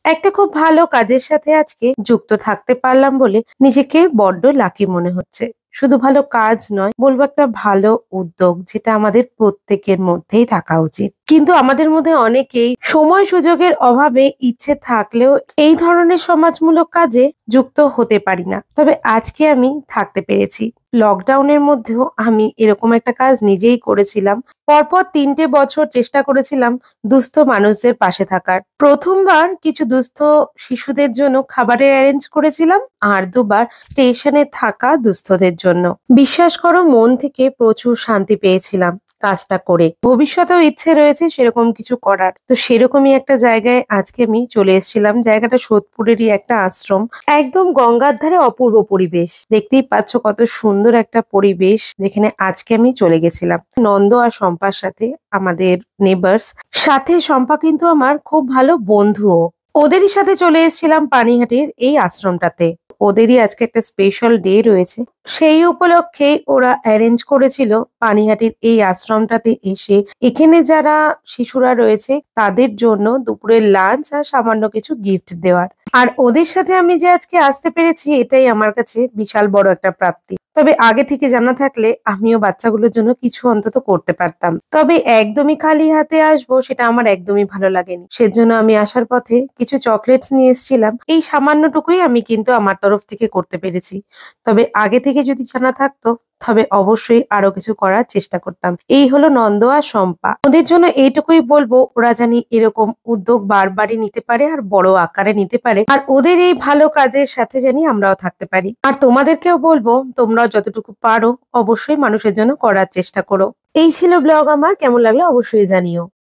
একটা খুব ভালো কাজের সাথে আজকে যুক্ত থাকতে পারলাম বলে নিজেকে বড্ড লাকি মনে হচ্ছে। শুধু ভালো কাজ নয়, বলবো একটা ভালো উদ্যোগ যেটা আমাদের প্রত্যেকের মধ্যেই থাকা উচিত। কিন্তু আমাদের মধ্যে অনেকেই সময় সুযোগের অভাবে ইচ্ছে থাকলেও এই ধরনের সমাজমূলক কাজে যুক্ত হতে পারি না। তবে আজকে আমি থাকতে পেরেছি। লকডাউনের মধ্যেও আমি এরকম একটা কাজ নিজেই করেছিলাম। পরপর ৩টে বছর চেষ্টা করেছিলাম দুস্থ মানুষদের পাশে থাকার। প্রথমবার কিছু দুস্থ শিশুদের জন্য খাবারের অ্যারেঞ্জ করেছিলাম, আর দুবার স্টেশনে থাকা দুস্থদের জন্য। বিশ্বাস করো, মন থেকে প্রচুর শান্তি পেয়েছিলাম কাজটা করে। ভবিষ্যতেও ইচ্ছে রয়েছে সেরকম কিছু করার। তো সেরকমই একটা জায়গায় আজকে আমি চলে এসেছিলাম। জায়গাটা সোদপুরেরই একটা আশ্রম। একদম গঙ্গার ধারে অপূর্ব পরিবেশ। দেখতেই পাচ্ছ কত সুন্দর একটা পরিবেশ, যেখানে আজকে আমি চলে গেছিলাম নন্দ আর শম্পার সাথে, আমাদের নেবার্স। সাথে শম্পা কিন্তু আমার খুব ভালো বন্ধুও। ওদেরই সাথে চলে এসেছিলাম পানিহাটির এই আশ্রমটাতে। ওদেরই আজকে একটা স্পেশাল ডে রয়েছে, সেই উপলক্ষে ওরা অ্যারেঞ্জ করেছিল পানিহাটির এই আশ্রমটাতে এসে এখানে যারা শিশুরা রয়েছে তাদের জন্য দুপুরের লাঞ্চ আর সামান্য কিছু গিফট দেওয়ার। আর ওদের সাথে আমি যে আজকে আসতে পেরেছি এটাই আমার কাছে বিশাল বড় একটা প্রাপ্তি। তবে আগে থেকে জানা থাকলে আমিও বাচ্চাগুলোর জন্য কিছু অন্তত করতে পারতাম। তবে একদমই খালি হাতে আসবো সেটা আমার একদমই ভালো লাগেনি। সেজন্য আমি আসার পথে কিছু চকলেটস নিয়ে এসেছিলাম। এই সামান্যটুকুই আমি কিন্তু আমার তরফ থেকে করতে পেরেছি। তবে আগে থেকে যদি জানা থাকতো তবে অবশ্যই আরো কিছু করার চেষ্টা করতাম। এই হলো নন্দ আর শম্পা। ওদের জন্য এইটুকুই বলবো, ওরা জানি এরকম উদ্যোগ বারবারই নিতে পারে আর বড় আকারে নিতে পারে। আর ওদের এই ভালো কাজের সাথে জানি আমরাও থাকতে পারি। আর তোমাদেরকেও বলবো, তোমরাও যতটুকু পারো অবশ্যই মানুষের জন্য করার চেষ্টা করো। এই ছিল ব্লগ আমার। কেমন লাগলো অবশ্যই জানিও।